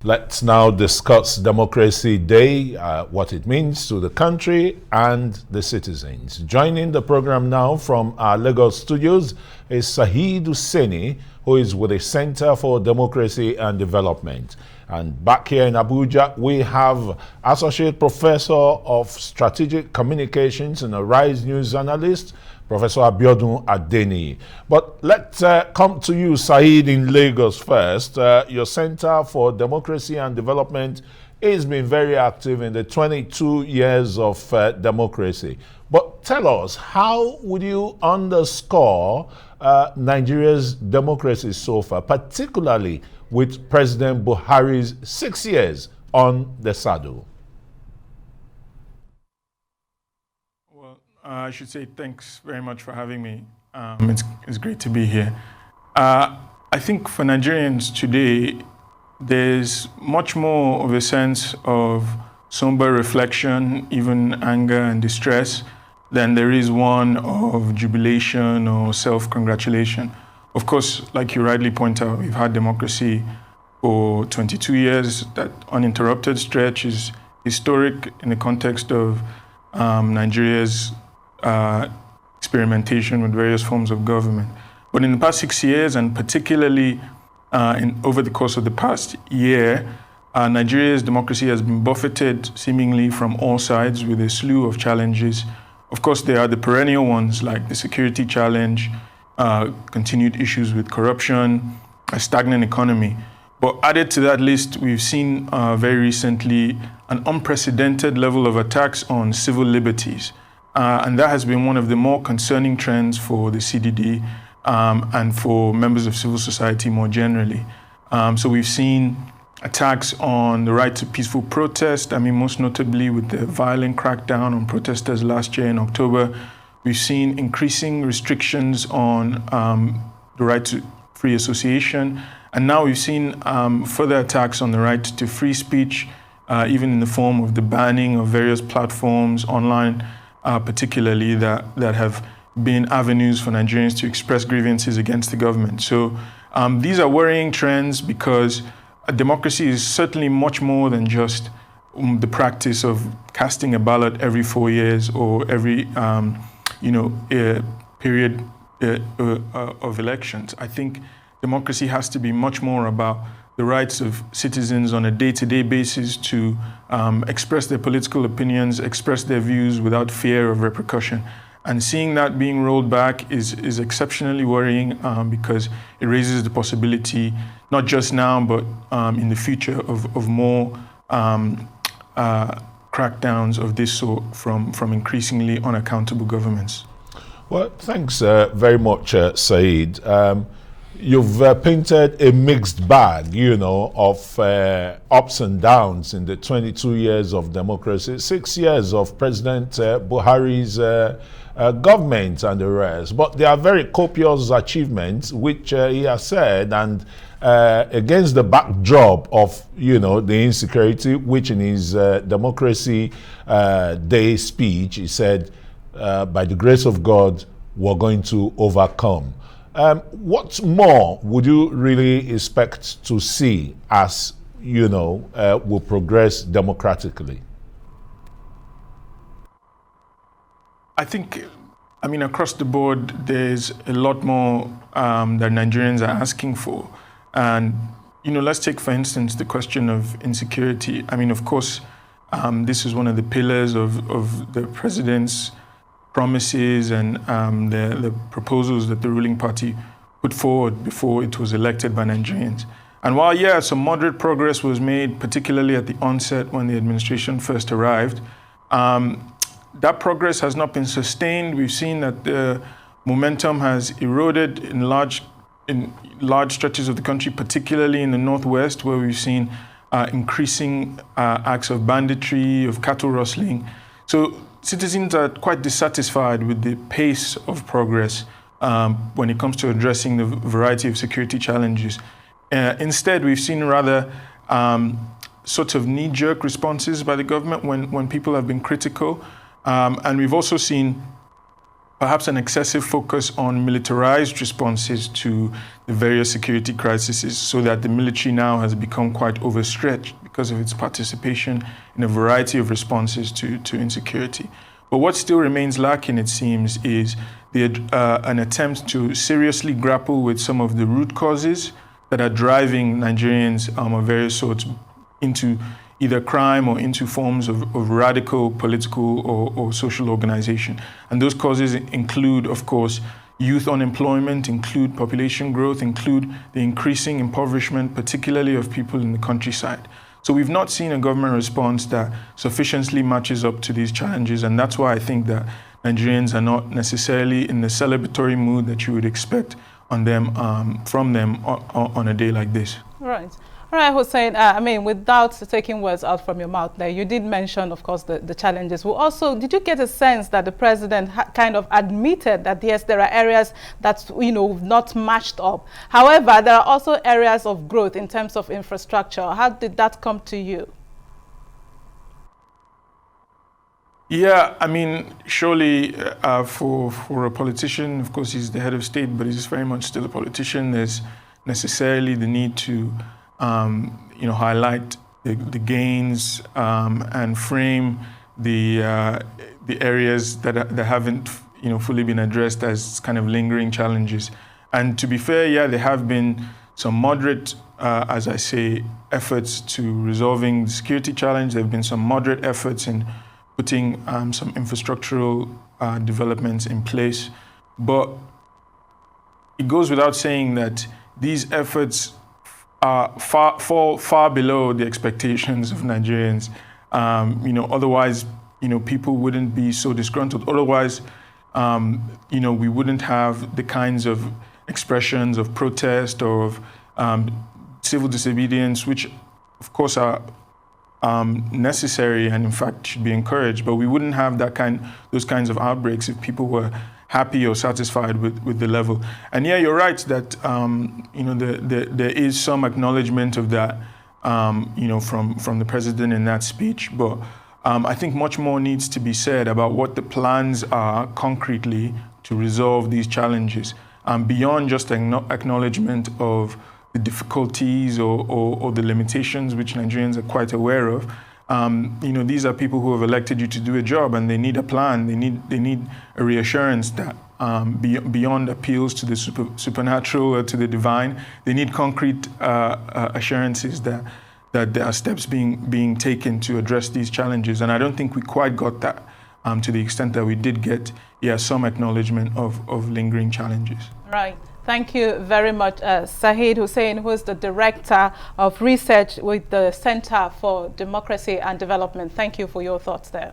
Let's now discuss Democracy Day, what it means to the country and the citizens. Joining the program now from our Lagos studios is Husaini, who is with the Center for Democracy and Development. And back here in Abuja, we have Associate Professor of Strategic Communications and a Rise News Analyst, Professor Abiodun Adeni. But let's come to you, Saeed, in Lagos first. Your Center for Democracy and Development has been very active in the 22 years of democracy. But tell us, how would you underscore Nigeria's democracy so far, particularly with President Buhari's 6 years on the saddle? I should say thanks very much for having me. It's great to be here. I think for Nigerians today, there's much more of a sense of somber reflection, even anger and distress, than there is one of jubilation or self-congratulation. Of course, like you rightly point out, we've had democracy for 22 years. That uninterrupted stretch is historic in the context of Nigeria's experimentation with various forms of government. But in the past 6 years, and particularly over the course of the past year, Nigeria's democracy has been buffeted seemingly from all sides with a slew of challenges. Of course, there are the perennial ones like the security challenge, continued issues with corruption, a stagnant economy. But added to that list, we've seen very recently an unprecedented level of attacks on civil liberties. And that has been one of the more concerning trends for the CDD and for members of civil society more generally. So we've seen attacks on the right to peaceful protest. I mean, most notably with the violent crackdown on protesters last year in October. We've seen increasing restrictions on the right to free association. And now we've seen further attacks on the right to free speech, even in the form of the banning of various platforms online, particularly that have been avenues for Nigerians to express grievances against the government. So these are worrying trends because democracy is certainly much more than just the practice of casting a ballot every 4 years or every period of elections. I think democracy has to be much more about the rights of citizens on a day-to-day basis to express their political opinions, express their views without fear of repercussion. And seeing that being rolled back is exceptionally worrying because it raises the possibility, not just now, but in the future, of more crackdowns of this sort from increasingly unaccountable governments. Well, thanks very much, Saeed. You've painted a mixed bag, of ups and downs in the 22 years of democracy, 6 years of President Buhari's government and the rest. But there are very copious achievements, which he has said, and against the backdrop of, the insecurity, which in his Democracy Day speech, he said, by the grace of God, we're going to overcome. What more would you really expect to see as, will progress democratically? I think, across the board, there's a lot more that Nigerians are asking for. And, let's take, for instance, the question of insecurity. Of course, this is one of the pillars of the president's promises and the proposals that the ruling party put forward before it was elected by Nigerians. And while, some moderate progress was made, particularly at the onset when the administration first arrived, that progress has not been sustained. We've seen that the momentum has eroded in large stretches of the country, particularly in the Northwest, where we've seen increasing acts of banditry, of cattle rustling. So citizens are quite dissatisfied with the pace of progress when it comes to addressing the variety of security challenges. Instead, we've seen rather sort of knee-jerk responses by the government when people have been critical. And we've also seen perhaps an excessive focus on militarized responses to the various security crises, so that the military now has become quite overstretched because of its participation in a variety of responses to insecurity. But what still remains lacking, it seems, is an attempt to seriously grapple with some of the root causes that are driving Nigerians of various sorts into either crime or into forms of radical political or social organization. And those causes include, of course, youth unemployment, include population growth, include the increasing impoverishment, particularly of people in the countryside. So we've not seen a government response that sufficiently matches up to these challenges, and that's why I think that Nigerians are not necessarily in the celebratory mood that you would expect from them on a day like this. Right. All right, Hussein, I mean, without taking words out from your mouth there, you did mention, of course, the challenges. Well, also, did you get a sense that the president kind of admitted that, yes, there are areas that, not matched up? However, there are also areas of growth in terms of infrastructure. How did that come to you? Yeah, I mean, surely for a politician, of course, he's the head of state, but he's very much still a politician. There's necessarily the need to highlight the gains and frame the areas that haven't fully been addressed as kind of lingering challenges. And to be fair, yeah, there have been some moderate, as I say, efforts to resolving the security challenge. There have been some moderate efforts in putting some infrastructural developments in place, but it goes without saying that these efforts fall far below the expectations of Nigerians. Otherwise, people wouldn't be so disgruntled. Otherwise, we wouldn't have the kinds of expressions of protest or of civil disobedience, which, of course, are necessary and, in fact, should be encouraged. But we wouldn't have those kinds of outbreaks if people were happy or satisfied with the level. And yeah, you're right that there is some acknowledgement of that from the president in that speech, but I think much more needs to be said about what the plans are concretely to resolve these challenges, beyond just acknowledgement of the difficulties or the limitations which Nigerians are quite aware of. These are people who have elected you to do a job, and they need a plan. They need a reassurance that beyond appeals to the supernatural or to the divine, they need concrete assurances that there are steps being taken to address these challenges. And I don't think we quite got that to the extent that we did get, some acknowledgement of lingering challenges. Right. Thank you very much, Saheed Hussein, who is the Director of Research with the Center for Democracy and Development. Thank you for your thoughts there.